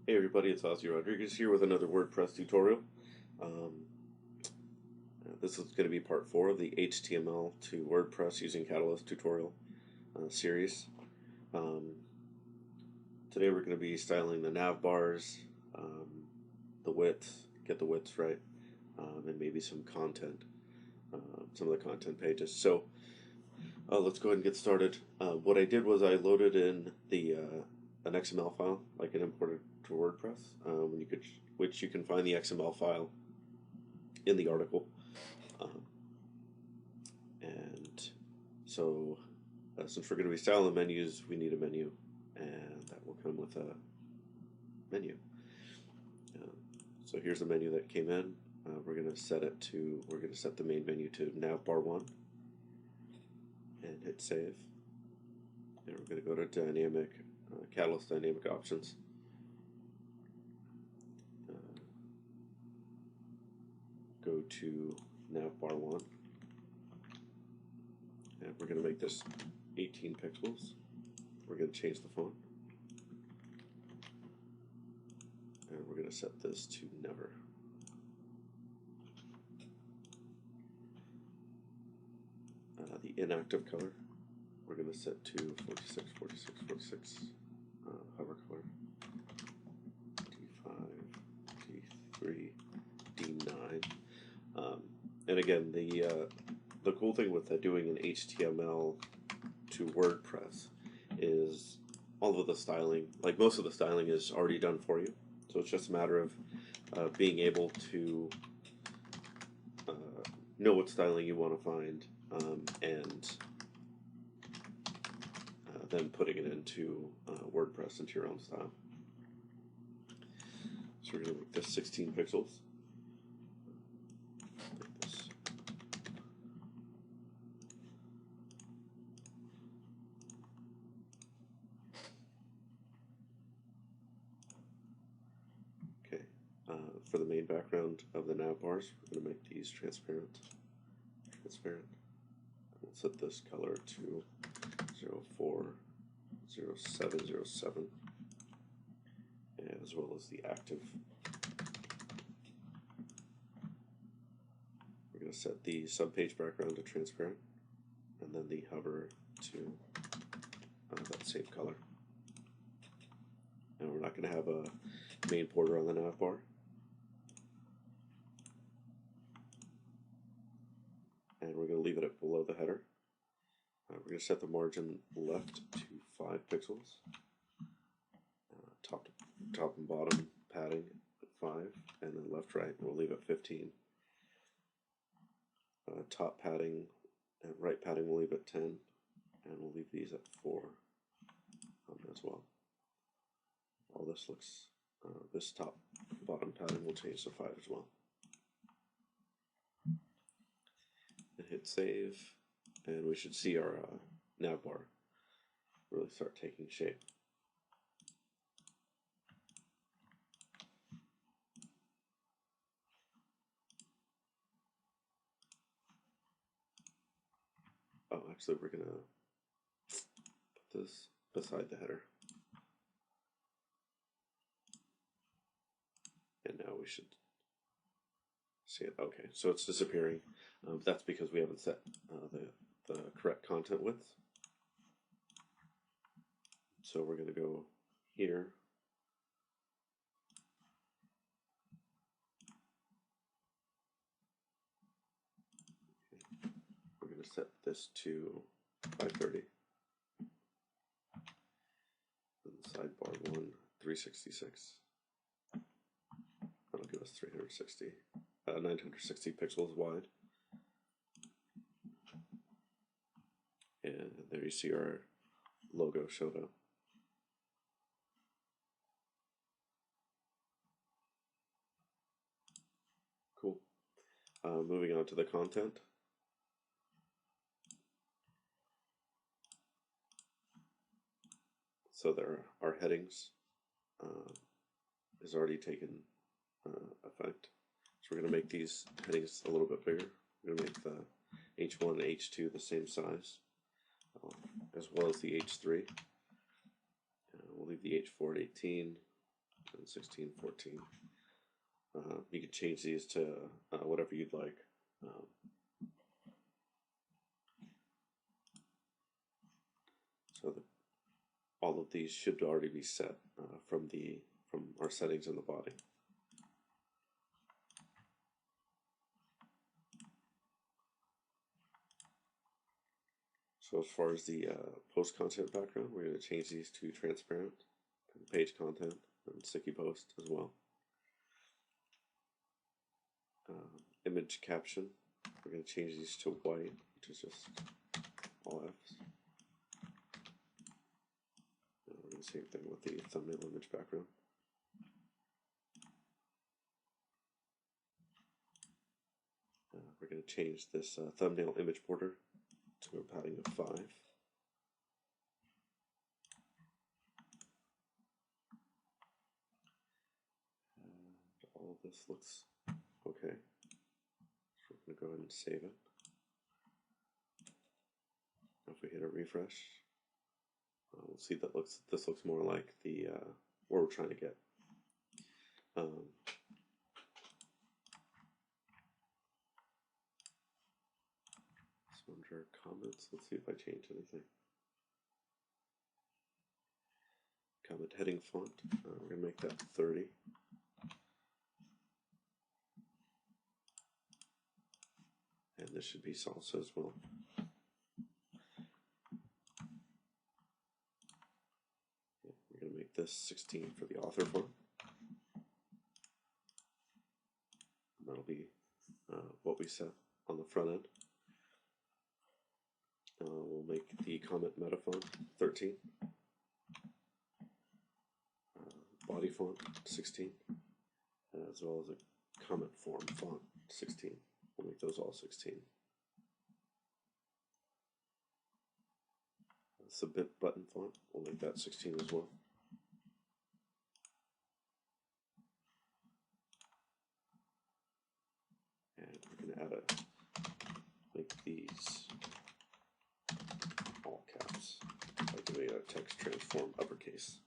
Hey everybody, it's Ozzy Rodriguez here with another WordPress tutorial. Um, this is going to be part 4 of the HTML to WordPress using Catalyst tutorial series. Um, Today we're going to be styling the nav bars, the width, get the widths right, and maybe some content, some of the content pages. So let's go ahead and get started. What I did was I loaded in an XML file, like an imported to WordPress, which you can find the XML file in the article. And so since we're going to be styling the menus, we need a menu, and that will come with a menu. So here's the menu that came in. We're going to set the main menu to navbar 1 and hit save. And we're going to go to dynamic, Catalyst dynamic options. Go to navbar 1, and we're going to make this 18 pixels. We're going to change the font, and we're going to set this to never. The inactive color, we're going to set to 46, 46, 46. Hover color, D5, D3, D9. And again, the cool thing with doing an HTML to WordPress is all of the styling, like most of the styling, is already done for you. So it's just a matter of being able to know what styling you want to find, and then putting it into WordPress into your own style. So we're going to make this 16 pixels. Like this. Okay. For the main background of the nav bars, we're going to make these transparent. We'll set this color to 040707, as well as the active. We're going to set the subpage background to transparent, and then the hover to that same color. And we're not going to have a main border on the nav bar. And we're going to leave it at below the header. We're going to set the margin left to 5 pixels. Top and bottom padding at 5, and then left right we'll leave at 15. Top padding and right padding we'll leave at 10, and we'll leave these at 4 as well. All this looks, this top bottom padding will change to 5 as well. And hit save, and we should see our nav bar really start taking shape. Oh, actually, we're going to put this beside the header. And now we should see it. Okay, so it's disappearing. That's because we haven't set the correct content width. So we're going to go here. We're going to set this to 530. And sidebar 1, 366. That'll give us 960 pixels wide. And there you see our logo showed up. Cool. Moving on to the content. So there are headings is already taken effect. So we're going to make these headings a little bit bigger. We're going to make the H1 and H2 the same size, as well as the H3. We'll leave the H4 at 18, and 16, 14. You can change these to whatever you'd like. So all of these should already be set from our settings in the body. So as far as the post content background, we're going to change these to transparent, and page content, and sticky post as well. Image caption, we're going to change these to white, which is just all F's. And we're going to do the same thing with the thumbnail image background. We're going to change this thumbnail image border to a padding of 5. And all of this looks okay. So we're going to go ahead and save it. Now if we hit a refresh, we'll see that this looks more like the where we're trying to get. So under comments, let's see if I change anything. Comment heading font, we're going to make that 30. And this should be salsa as well. We're going to make this 16 for the author font. And that'll be what we set on the front end. We'll make the comment meta font 13. Body font 16. As well as a comment form font 16. We'll make those all 16. Submit button font, we'll make that 16 as well. And we're going to make these all caps by doing a text transform uppercase.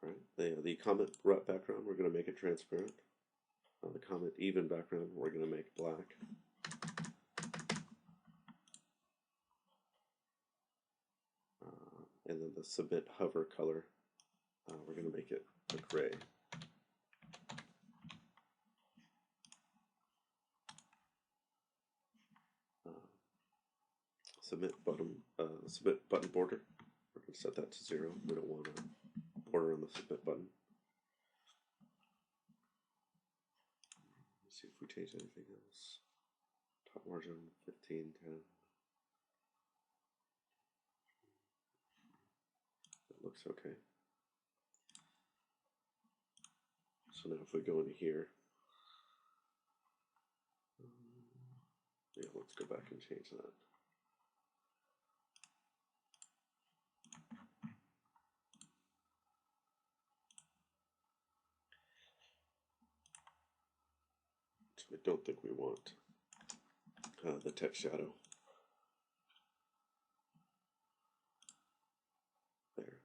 Alright, the comment background, we're going to make it transparent. The comment even background, we're going to make black. And then the submit hover color, we're going to make it a gray. Submit button border, we're going to set that to 0. We don't want a border on the submit button. Let's see if we change anything else. Top margin 15, 10. That looks okay. So now if we go into here, yeah, let's go back and change that. So I don't think we want the text shadow. There.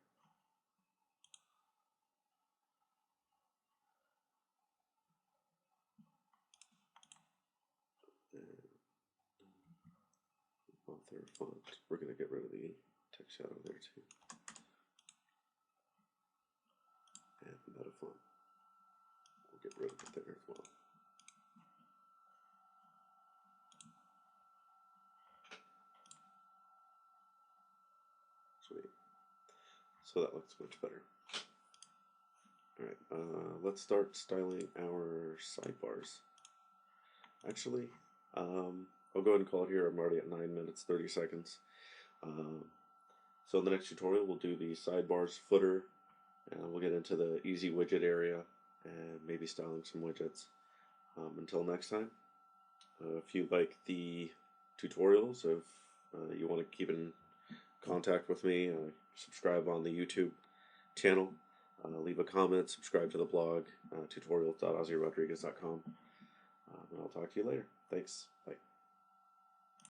Author font, we're going to get rid of the text shadow there too. And the meta font, we'll get rid of it there as well. Sweet. So that looks much better. Alright, let's start styling our sidebars. Actually, I'll go ahead and call it here. I'm already at 9 minutes, 30 seconds. So in the next tutorial, we'll do the sidebars, footer, and we'll get into the easy widget area and maybe styling some widgets. Until next time, if you like the tutorials, if you want to keep in contact with me, subscribe on the YouTube channel, leave a comment, subscribe to the blog, tutorial.ozzyrodriguez.com, and I'll talk to you later. Thanks. Bye.